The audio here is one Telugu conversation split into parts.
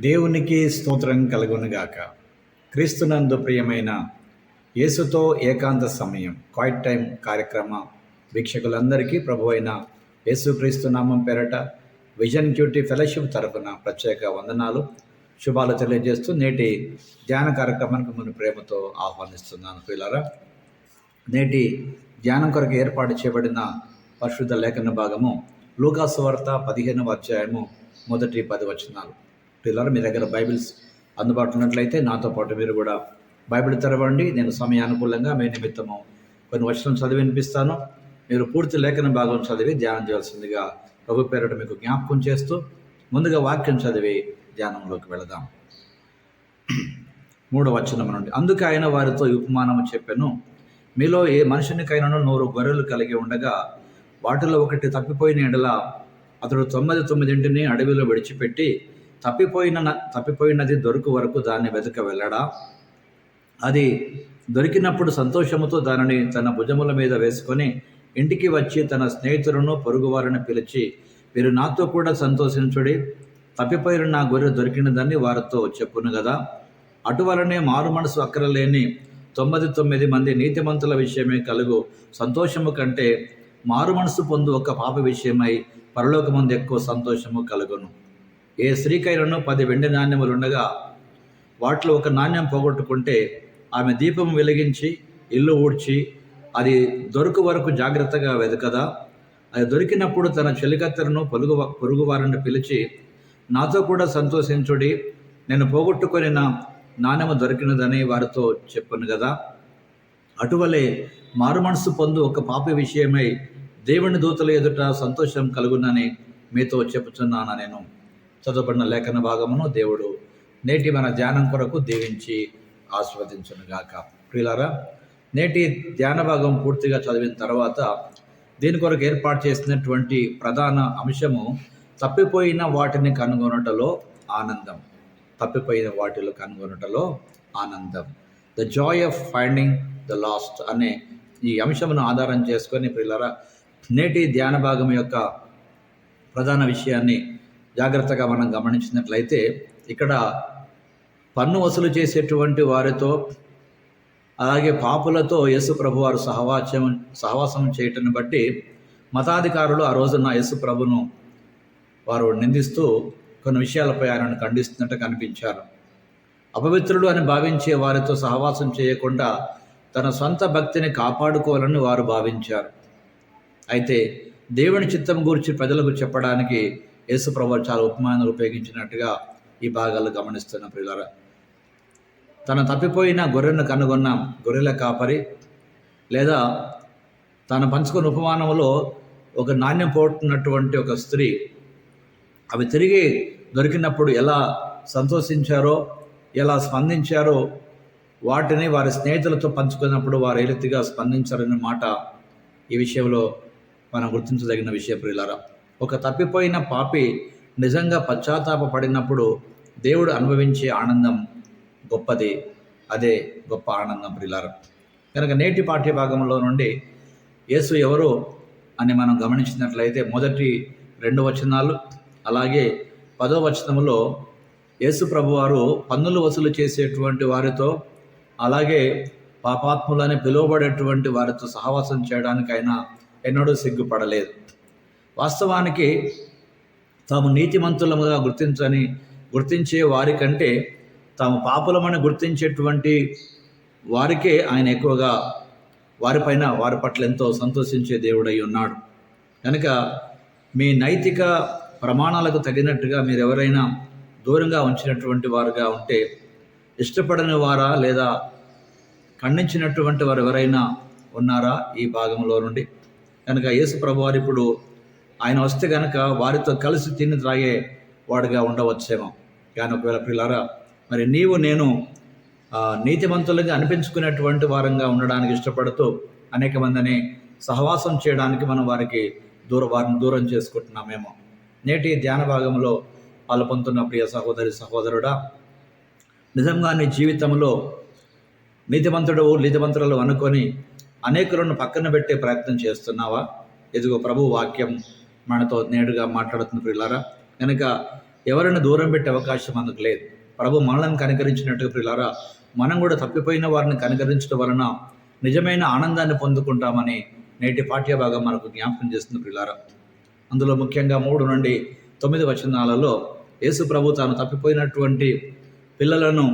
దేవునికి స్తోత్రం కలుగునుగాక. క్రీస్తునందు ప్రియమైన యేసుతో ఏకాంత సమయం క్వైట్ టైం కార్యక్రమ వీక్షకులందరికీ ప్రభువైన యేసుక్రీస్తు నామం పేరట విజన్ క్యూటీ ఫెలోషిప్ తరపున ప్రత్యేక వందనాలు, శుభాలు తెలియజేస్తూ నేటి ధ్యాన కార్యక్రమానికి మన ప్రేమతో ఆహ్వానిస్తున్నాను. ప్రియులారా, నేటి ధ్యానం కొరకు ఏర్పాటు చేయబడిన పరిశుద్ధ లేఖన భాగము లూకాసు వార్త 15వ అధ్యాయము మొదటి 10 వచనాలు. పిల్లలు, మీ దగ్గర బైబిల్స్ అందుబాటులో ఉన్నట్లయితే నాతో పాటు మీరు కూడా బైబిల్ తెరవండి. నేను సమయానుకూలంగా మీ నిమిత్తము కొన్ని వచనం చదివి వినిపిస్తాను. మీరు పూర్తి లేఖన భాగం చదివి ధ్యానం చేయాల్సిందిగా ప్రభు పేరట మీకు జ్ఞాపకం చేస్తూ ముందుగా వాక్యం చదివి ధ్యానంలోకి వెళదాం. 3వ వచనం నుండి, అందుకు ఆయన వారితో ఈ ఉపమానము చెప్పెను. మీలో ఏ మనుషునికైనా 100 గొర్రెలు కలిగి ఉండగా వాటిలో ఒకటి తప్పిపోయిన ఎడల అతడు 99 అడవిలో విడిచిపెట్టి తప్పిపోయినది దొరుకు వరకు దాన్ని వెతక వెళ్ళడా? అది దొరికినప్పుడు సంతోషముతో దానిని తన భుజముల మీద వేసుకొని ఇంటికి వచ్చి తన స్నేహితులను పొరుగువారిని పిలిచి, మీరు నాతో కూడా సంతోషించుడి, తప్పిపోయిన నా గొర్రె దొరికినదని వారితో చెప్పును కదా. అటువలనే మారు మనసు అక్కరలేని 99 మంది నీతిమంతుల విషయమే కలుగు సంతోషము కంటే మారు మనసు పొందు ఒక పాప విషయమై పరలోకమందు ఎక్కువ సంతోషము కలుగును. ఏ స్త్రీకైనను 10 వెండి నాణ్యములు ఉండగా వాటిలో ఒక నాణ్యం పోగొట్టుకుంటే ఆమె దీపం వెలిగించి ఇల్లు ఊడ్చి అది దొరుకు వరకు జాగ్రత్తగా వెతకదా? అది దొరికినప్పుడు తన చెలికత్తెలను పొరుగువారిని పిలిచి, నాతో కూడా సంతోషించుడి, నేను పోగొట్టుకొని నా నాణ్యము దొరికినదని వారితో చెప్పును కదా. అటువలే మారు మనసు పొందు ఒక పాపి విషయమై దేవుని దూతల ఎదుట సంతోషం కలుగునని మీతో చెప్పుచున్నాను. నేను చదవబడిన లేఖన భాగమును దేవుడు నేటి మన ధ్యానం కొరకు దీవించి ఆస్వాదించునుగాక. ప్రియులారా, నేటి ధ్యాన భాగం పూర్తిగా చదివిన తర్వాత దీని కొరకు ఏర్పాటు చేసినటువంటి ప్రధాన అంశము తప్పిపోయిన వాటిని కనుగొనటలో ఆనందం. తప్పిపోయిన వాటిలో కనుగొనటలో ఆనందం, the joy of finding the last అనే ఈ అంశమును ఆధారం చేసుకొని ప్రియులారా, నేటి ధ్యాన భాగం యొక్క ప్రధాన విషయాన్ని జాగ్రత్తగా మనం గమనించినట్లయితే, ఇక్కడ పన్ను వసూలు చేసేటువంటి వారితో అలాగే పాపులతో యేసు ప్రభు వారు సహవాసం చేయటాన్ని బట్టి మతాధికారులు ఆ రోజున యేసు ప్రభును వారు నిందిస్తూ కొన్ని విషయాలపై ఆయనను ఖండిస్తున్నట్టు కనిపించారు. అపవిత్రులు అని భావించే వారితో సహవాసం చేయకుండా తన సొంత భక్తిని కాపాడుకోవాలని వారు భావించారు. అయితే దేవుని చిత్తం గురించి ప్రజలకు చెప్పడానికి యేసు ప్రభు చాలా ఉపమానాలు ఉపయోగించినట్టుగా ఈ భాగాలు గమనిస్తున్న ప్రియులారా, తన తప్పిపోయిన గొర్రెను కనుగొన్న గొర్రెల కాపరి లేదా తను పంచుకున్న ఉపమానంలో ఒక నాణ్యం పోగొట్టుకున్నటువంటి ఒక స్త్రీ అవి తిరిగి దొరికినప్పుడు ఎలా సంతోషించారో, ఎలా స్పందించారో, వాటిని వారి స్నేహితులతో పంచుకున్నప్పుడు వారు ఏ రీతిగా స్పందించారనే మాట ఈ విషయంలో మనం గుర్తించదగిన విషయం ప్రియులారా. ఒక తప్పిపోయిన పాపి నిజంగా పశ్చాత్తాపపడినప్పుడు దేవుడు అనుభవించే ఆనందం గొప్పది. అదే గొప్ప ఆనందం ప్రియులారా. కనుక నేటి పాఠ్య భాగంలో నుండి యేసు ఎవరు అని మనం గమనించినట్లయితే మొదటి 2 వచనాలు అలాగే 10వ వచనంలో యేసు ప్రభువారు పన్నులు వసూలు చేసేటువంటి వారితో అలాగే పాపాత్ములని పిలువబడేటువంటి వారితో సహవాసం చేయడానికి ఆయన ఎన్నడూ సిగ్గుపడలేదు. వాస్తవానికి తాము నీతిమంతులముగా గుర్తించే వారికంటే తాము పాపులమని గుర్తించేటువంటి వారికే ఆయన ఎక్కువగా వారి పట్ల ఎంతో సంతోషించే దేవుడై ఉన్నాడు. కనుక మీ నైతిక ప్రమాణాలకు తగినట్టుగా మీరు ఎవరైనా దూరంగా ఉంచినటువంటి వారుగా ఉంటే, ఇష్టపడని వారా లేదా ఖండించినటువంటి వారు ఎవరైనా ఉన్నారా ఈ భాగంలో నుండి? కనుక యేసు ప్రభు వారు ఇప్పుడు ఆయన వస్తే కనుక వారితో కలిసి తిని త్రాగే వాడుగా ఉండవచ్చేమో. కానీ ఒకవేళ ప్రియులారా, మరి నీవు నేను నీతిమంతులుగా అనిపించుకునేటువంటి వారంగా ఉండడానికి ఇష్టపడుతూ అనేక మందిని సహవాసం చేయడానికి మనం వారిని దూరం చేసుకుంటున్నామేమో. నేటి ధ్యాన భాగంలో పాల్పొందుతున్న ప్రియ సహోదరుడా, నిజంగా నీ జీవితంలో నీతిమంతురాలు అనుకొని అనేకులను పక్కన పెట్టే ప్రయత్నం చేస్తున్నావా? ఇదిగో ప్రభు వాక్యం మనతో నేరుగా మాట్లాడుతున్న ప్రియులారా. కనుక ఎవరిని దూరం పెట్టే అవకాశం అందుకు లేదు. ప్రభు మనల్ని కనికరించినట్టుగా ప్రియులారా మనం కూడా తప్పిపోయిన వారిని కనికరించడం వలన నిజమైన ఆనందాన్ని పొందుకుంటామని నేటి పాఠ్యభాగం మనకు జ్ఞాపకం చేస్తుంది ప్రియులారా. అందులో ముఖ్యంగా 3 నుండి 9 వచనాలలో యేసు ప్రభు తాను తప్పిపోయినటువంటి పిల్లలను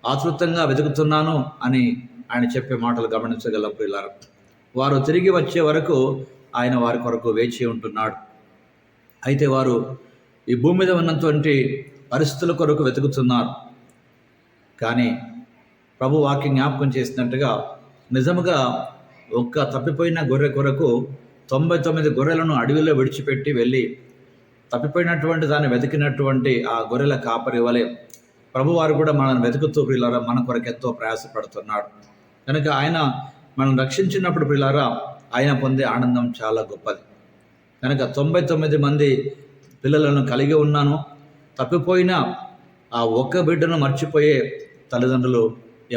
ఆతృతంగా వెతుకుతున్నాను అని ఆయన చెప్పే మాటలు గమనించగలం ప్రియులారా. వారు తిరిగి వచ్చే వరకు ఆయన వారి కొరకు వేచి ఉంటున్నాడు. అయితే వారు ఈ భూమి మీద ఉన్నటువంటి పరిస్థితుల కొరకు వెతుకుతున్నారు. కానీ ప్రభు వాక్యం జ్ఞాపకం చేసినట్టుగా నిజముగా ఒక్క తప్పిపోయిన గొర్రె కొరకు 99 గొర్రెలను అడవిలో విడిచిపెట్టి వెళ్ళి తప్పిపోయినటువంటి దాన్ని వెతికినటువంటి ఆ గొర్రెల కాపరి వలె ప్రభువారు కూడా మనల్ని వెతుకుతూ ప్రియులారా మన కొరకు ఎంతో ప్రయాసపడుతున్నాడు. కనుక ఆయన మనం రక్షించినప్పుడు ప్రియులారా ఆయన పొందే ఆనందం చాలా గొప్పది. కనుక 99 మంది పిల్లలను కలిగి ఉన్నాను, తప్పిపోయిన ఆ ఒక్క బిడ్డను మర్చిపోయే తల్లిదండ్రులు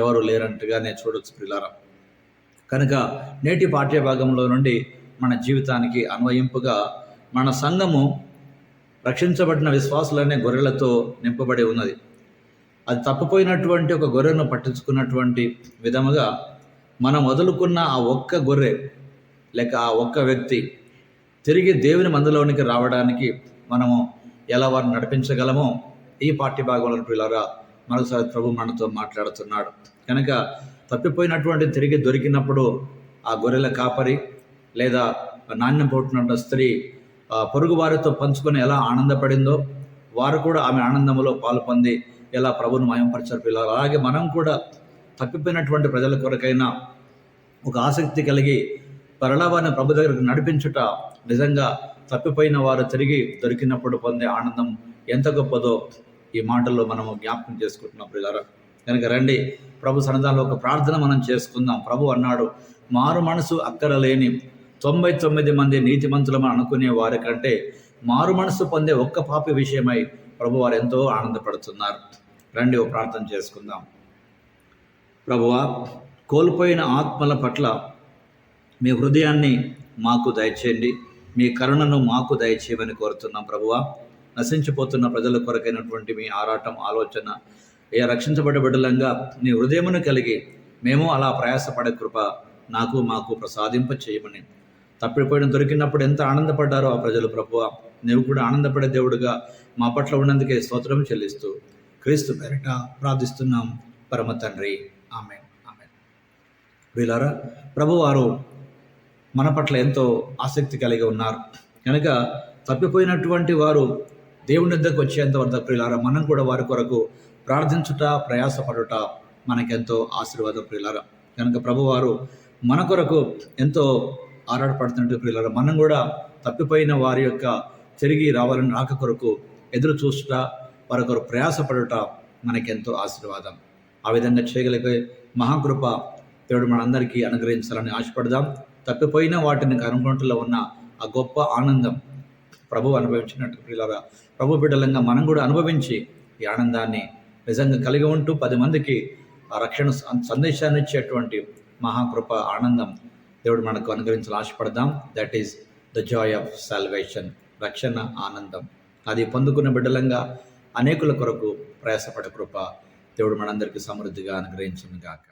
ఎవరు లేరంటగా నేను చూడొచ్చు ప్రియులారా. కనుక నేటి పాఠ్యభాగంలో నుండి మన జీవితానికి అన్వయింపుగా మన సంఘము రక్షించబడిన విశ్వాసులనే గొర్రెలతో నింపబడి ఉన్నది. అది తప్పిపోయినటువంటి ఒక గొర్రెను పట్టించుకున్నటువంటి విధముగా మనం వదులుకున్న ఆ ఒక్క గొర్రె లేక ఆ ఒక్క వ్యక్తి తిరిగి దేవుని మందలోనికి రావడానికి మనము ఎలా వారిని నడిపించగలమో ఈ పాఠ్యభాగంలో పిల్లరా మరోసారి ప్రభు మనతో మాట్లాడుతున్నాడు. కనుక తప్పిపోయినటువంటి తిరిగి దొరికినప్పుడు ఆ గొర్రెల కాపరి లేదా నాణ్యం పోటున్న స్త్రీ పొరుగు వారితో పంచుకొని ఎలా ఆనందపడిందో వారు కూడా ఆమె ఆనందంలో పాలు పొంది ఎలా ప్రభువును మహిమపరిచారు పిల్లలు. అలాగే మనం కూడా తప్పిపోయినటువంటి ప్రజల కొరకైనా ఒక ఆసక్తి కలిగి పరలోకాన్ని ప్రభు దగ్గరకు నడిపించుట నిజంగా తప్పిపోయిన వారు తిరిగి దొరికినప్పుడు పొందే ఆనందం ఎంత గొప్పదో ఈ మాటల్లో మనము జ్ఞాపకం చేసుకుంటున్నాం పిల్లరా. కనుక రండి ప్రభు సన్నిధానంలో ఒక ప్రార్థన మనం చేసుకుందాం. ప్రభు అన్నాడు, మారు మనసు అక్కరలేని 99 మంది నీతిమంతులమని అనుకునే వారి కంటే మారు మనసు పొందే ఒక్క పాపి విషయమై ప్రభు వారు ఎంతో ఆనందపడుతున్నారు. రండి ఓ ప్రార్థన చేసుకుందాం. ప్రభువా, కోల్పోయిన ఆత్మల పట్ల మీ హృదయాన్ని మాకు దయచేయండి, మీ కరుణను మాకు దయచేయమని కోరుతున్నాం. ప్రభువా, నశించిపోతున్న ప్రజల కొరకైనటువంటి మీ ఆరాటం ఆలోచన ఏ రక్షించబడే బిడ్డలంగా నీ హృదయమును కలిగి మేము అలా ప్రయాసపడే కృప మాకు ప్రసాదింప చేయమని తప్పిపోయిన దొరికినప్పుడు ఎంత ఆనందపడ్డారో ఆ ప్రజలు. ప్రభువా, నీవు కూడా ఆనందపడే దేవుడుగా మా పట్ల ఉన్నందుకే స్తోత్రం చెల్లిస్తూ క్రీస్తు పేరిట ప్రార్థిస్తున్నాం పరమ తండ్రి, ఆమేన్. ఆమేన్. వీళ్ళారా, ప్రభువారు మన పట్ల ఎంతో ఆసక్తి కలిగి ఉన్నారు. కనుక తప్పిపోయినటువంటి వారు దేవుని వద్దకు వచ్చేంత వరకు ప్రియులారా మనం కూడా వారి కొరకు ప్రార్థించుట ప్రయాసపడుట మనకెంతో ఆశీర్వాదం ప్రియులారా. కనుక ప్రభువారు మన కొరకు ఎంతో ఆరాటపడుతున్నట్టు ప్రియులారా మనం కూడా తప్పిపోయిన వారి యొక్క తిరిగి రావాలని రాక కొరకు ఎదురు చూసుట వారి కొరకు ప్రయాసపడుట మనకెంతో ఆశీర్వాదం. ఆ విధంగా చేయగలిగే మహాకృప దేవుడు మనందరికీ అనుగ్రహించాలని ఆశపడదాం. తప్పిపోయిన వాటిని కనుగొంటలో ఉన్న ఆ గొప్ప ఆనందం ప్రభు అనుభవించినట్టు ప్రియులారా ప్రభు బిడ్డలంగా మనం కూడా అనుభవించి ఈ ఆనందాన్ని నిజంగా కలిగి ఉంటూ 10 మందికి ఆ రక్షణ సందేశాన్ని ఇచ్చేటువంటి మహాకృప ఆనందం దేవుడు మనకు అనుగ్రహించాలని ఆశపడదాం. That is the joy of salvation, రక్షణ ఆనందం. అది పొందుకున్న బిడ్డలంగా అనేకుల కొరకు ప్రయాసపడే కృప దేవుడు మనందరికీ సమృద్ధిగా అనుగ్రహించును గాక.